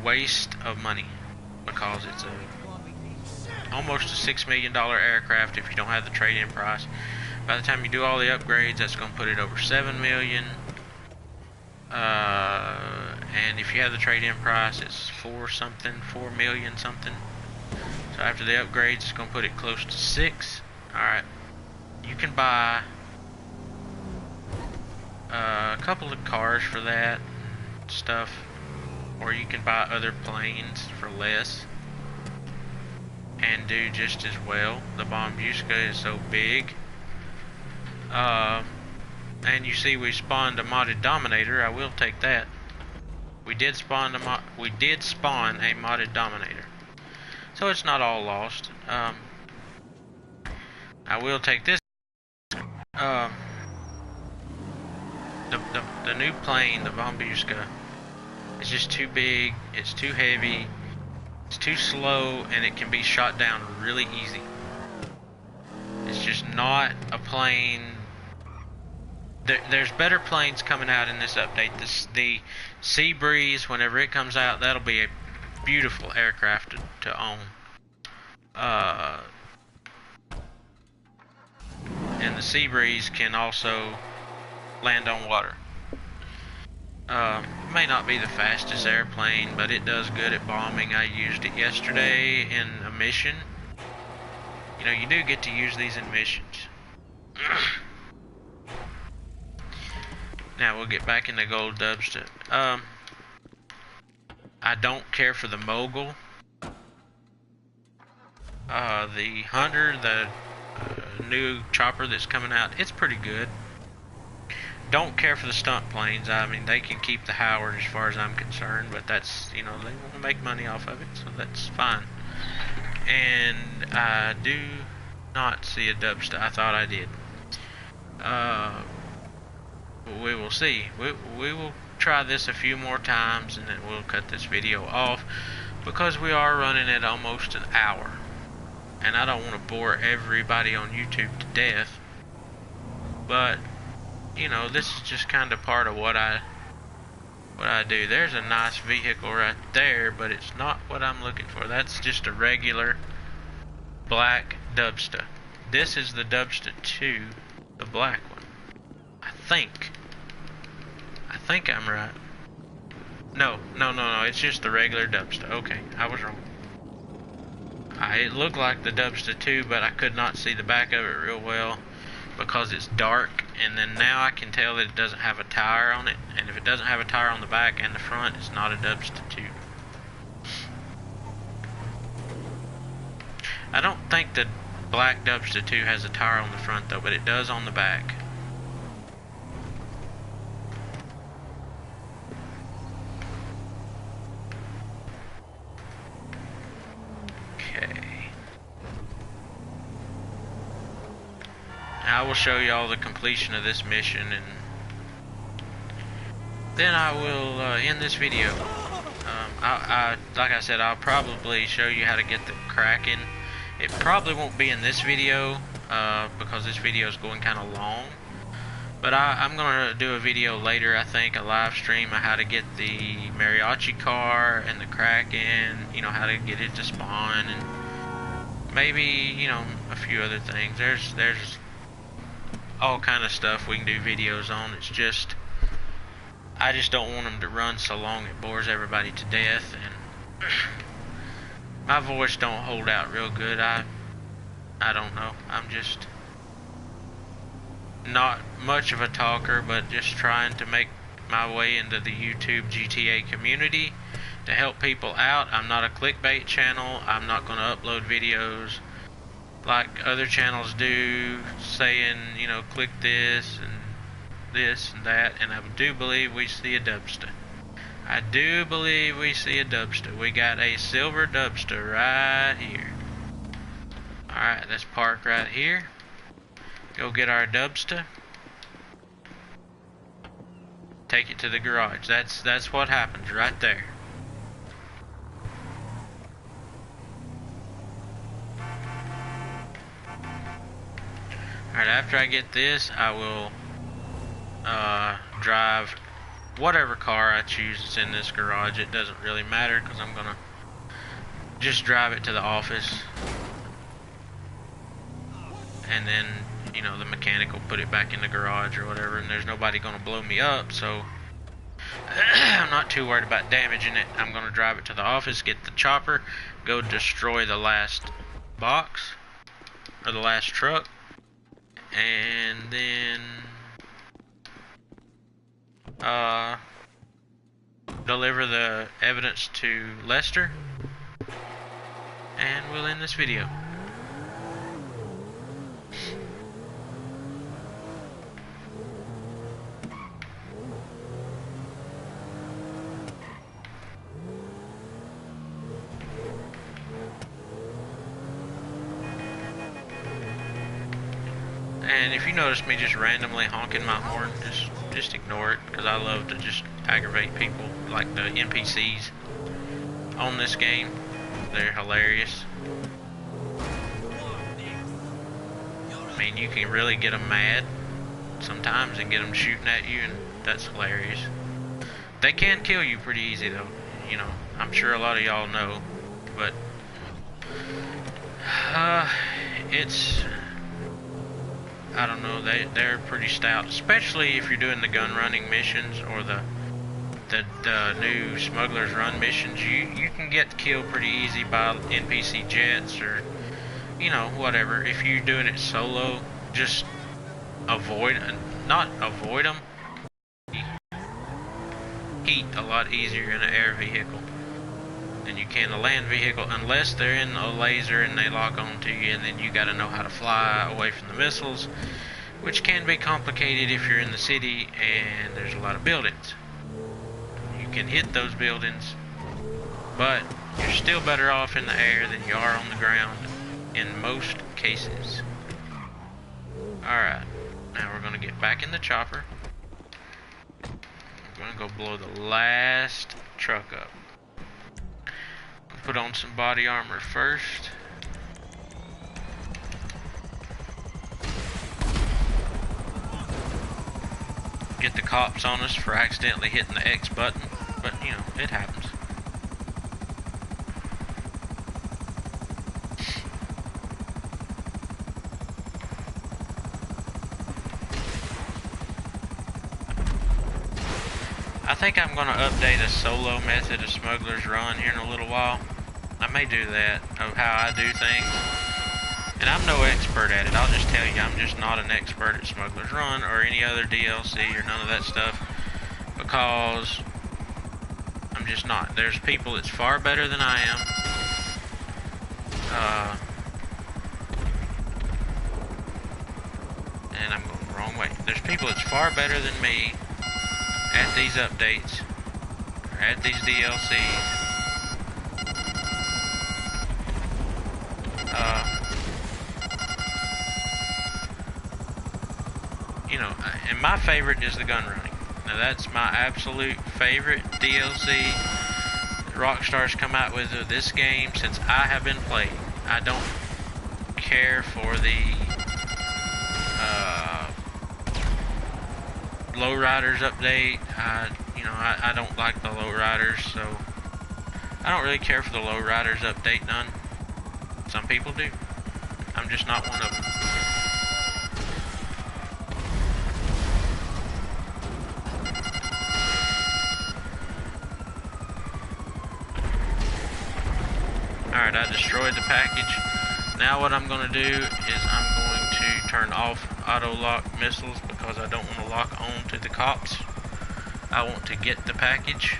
waste of money, because it's almost a $6 million aircraft if you don't have the trade-in price. By the time you do all the upgrades, that's going to put it over $7 million. And if you have the trade-in price, it's $4 million something. So after the upgrades, it's going to put it close to $6 million. Alright, you can buy a couple of cars for that stuff, or you can buy other planes for less and do just as well. The Bombuska is so big. And you see we spawned a modded Dominator. I will take that. We did spawn a modded Dominator, so it's not all lost. I will take this. The new plane, the Bombuska, is just too big. It's too heavy. It's too slow, and it can be shot down really easy. It's just not a plane. There's better planes coming out in this update. The Sea Breeze, whenever it comes out, that'll be a beautiful aircraft to own. And the Sea Breeze can also land on water. It may not be the fastest airplane, but it does good at bombing. I used it yesterday in a mission. You know, you do get to use these in missions. Now we'll get back into Gold Dubstep. I don't care for the Mogul. The Hunter, the new chopper that's coming out, it's pretty good. Don't care for the stunt planes. I mean, they can keep the Howard as far as I'm concerned, but that's, you know, they want to make money off of it, so that's fine. And I do not see a Dubstep. I thought I did. We will see. We will try this a few more times, and then we'll cut this video off, because we are running at almost an hour, and I don't want to bore everybody on YouTube to death. But you know, this is just kind of part of what I do. There's a nice vehicle right there, but it's not what I'm looking for. That's just a regular black Dubstep. This is the Dubstep 2, the black one. I think I'm right. No, it's just the regular Dubstep. Okay, I was wrong. It looked like the Dubstep 2, but I could not see the back of it real well because it's dark, and then now I can tell that it doesn't have a tire on it, and if it doesn't have a tire on the back and the front, it's not a Dubstep 2. I don't think the black Dubstep 2 has a tire on the front though, but it does on the back. I will show you all the completion of this mission, and then I will end this video. Like I said, I'll probably show you how to get the Kraken. It probably won't be in this video because this video is going kind of long. But I'm going to do a video later, I think, a live stream of how to get the mariachi car and the Kraken, you know, how to get it to spawn, and maybe, you know, a few other things. There's all kind of stuff we can do videos on. It's just, I just don't want them to run so long it bores everybody to death, and my voice don't hold out real good. I don't know. I'm just not much of a talker, but just trying to make my way into the YouTube GTA community to help people out. I'm not a clickbait channel. I'm not going to upload videos like other channels do, saying, you know, click this and that, and I do believe we see a Dubstep. I do believe we see a Dubstep. We got a silver Dubstep right here. Alright, let's park right here. Go get our Dubstep. Take it to the garage. That's what happens right there. Alright, after I get this, I will drive whatever car I choose that's in this garage. It doesn't really matter because I'm gonna just drive it to the office, and then, you know, the mechanic will put it back in the garage or whatever, and there's nobody gonna blow me up, so I'm not too worried about damaging it. I'm gonna drive it to the office, get the chopper, go destroy the last box or the last truck, and then deliver the evidence to Lester, and we'll end this video. And if you notice me just randomly honking my horn, just ignore it, because I love to just aggravate people, like the NPCs on this game. They're hilarious. I mean, you can really get them mad sometimes and get them shooting at you, and that's hilarious. They can kill you pretty easy though, you know. I'm sure a lot of y'all know, but it's, I don't know, they're pretty stout, especially if you're doing the gun running missions or the new Smuggler's Run missions. You can get killed pretty easy by NPC jets or, you know, whatever. If you're doing it solo, just not avoid them. Heat a lot easier in an air vehicle than you can a land vehicle, unless they're in a laser and they lock onto you, and then you got to know how to fly away from the missiles, which can be complicated if you're in the city and there's a lot of buildings. You can hit those buildings, but you're still better off in the air than you are on the ground in most cases. Alright, now we're going to get back in the chopper. We're going to go blow the last truck up. Put on some body armor first. Get the cops on us for accidentally hitting the X button, but you know, it happens. I think I'm going to update a solo method of Smuggler's Run here in a little while. I may do that, of how I do things. And I'm no expert at it. I'll just tell you, I'm just not an expert at Smuggler's Run or any other DLC or none of that stuff, because I'm just not. There's people that's far better than I am. And I'm going the wrong way. There's people that's far better than me at these updates, or at these DLCs. You know, and my favorite is the gun running. Now that's my absolute favorite DLC that Rockstar's come out with this game since I have been playing. I don't care for the Lowriders update. I don't like the Lowriders, so I don't really care for the Lowriders update none. Some people do. I'm just not one of them. Alright, I destroyed the package. Now what I'm going to do is I'm going to turn off auto lock missiles, because I don't want to lock on to the cops. I want to get the package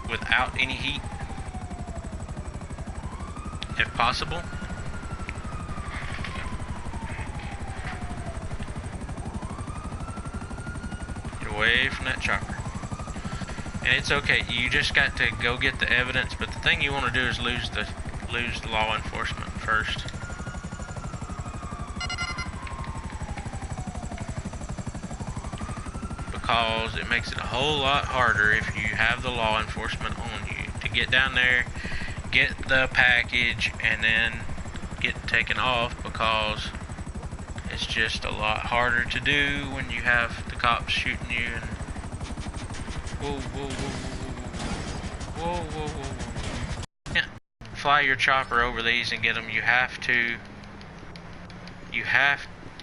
without any heat, if possible. Get away from that chopper. And it's okay, you just got to go get the evidence, but the thing you want to do is lose the law enforcement first. Because it makes it a whole lot harder if you have the law enforcement on you to get down there, get the package, and then get taken off, because It's just a lot harder to do when you have the cops shooting you and whoa, whoa, whoa, whoa, whoa, whoa, whoa, whoa. Yeah. Fly your chopper over these and get them. You have to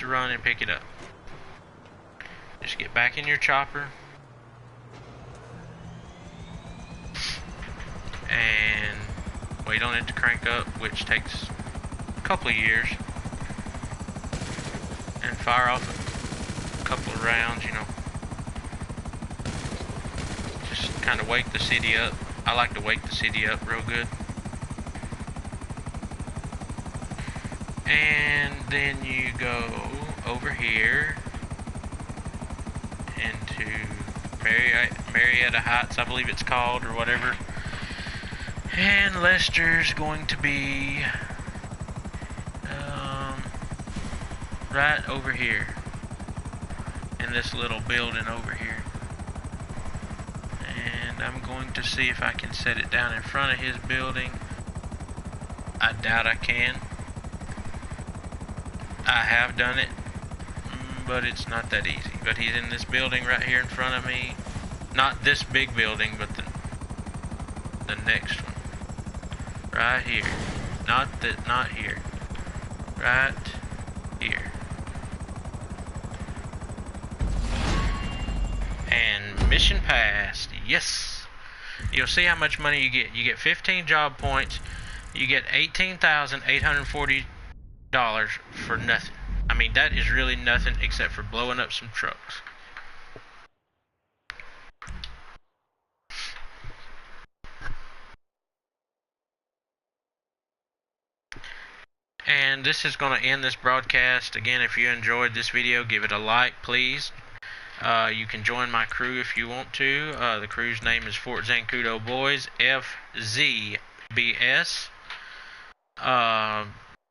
run and pick it up. Just get back in your chopper and wait on it to crank up, which takes a couple of years, and fire off a couple of rounds, you know. Just kind of wake the city up. I like to wake the city up real good. And then you go over here into Marietta Heights, I believe it's called, or whatever. And Lester's going to be right over here in this little building over here. And I'm going to see if I can set it down in front of his building. I doubt I can. I have done it, but it's not that easy. But he's in this building right here in front of me. Not this big building, but the next one. Right here. Not here. Right here. And mission passed. Yes. You'll see how much money you get. You get 15 job points. You get $18,840 for nothing. I mean, that is really nothing except for blowing up some trucks. And this is going to end this broadcast. Again, if you enjoyed this video, give it a like, please. You can join my crew if you want to. The crew's name is Fort Zancudo Boys, FZBS.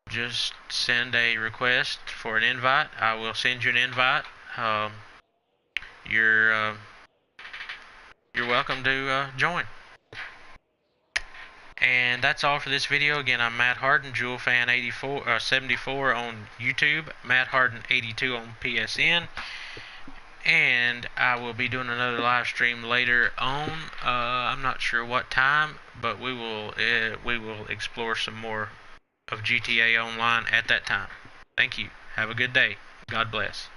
Just send a request for an invite. I will send you an invite. You're welcome to join. And that's all for this video. Again, I'm Matt Harden, JewelFan 74 on YouTube, Matt Harden 82 on PSN, and I will be doing another live stream later on. I'm not sure what time, but we will explore some more of GTA Online at that time. Thank you. Have a good day. God bless.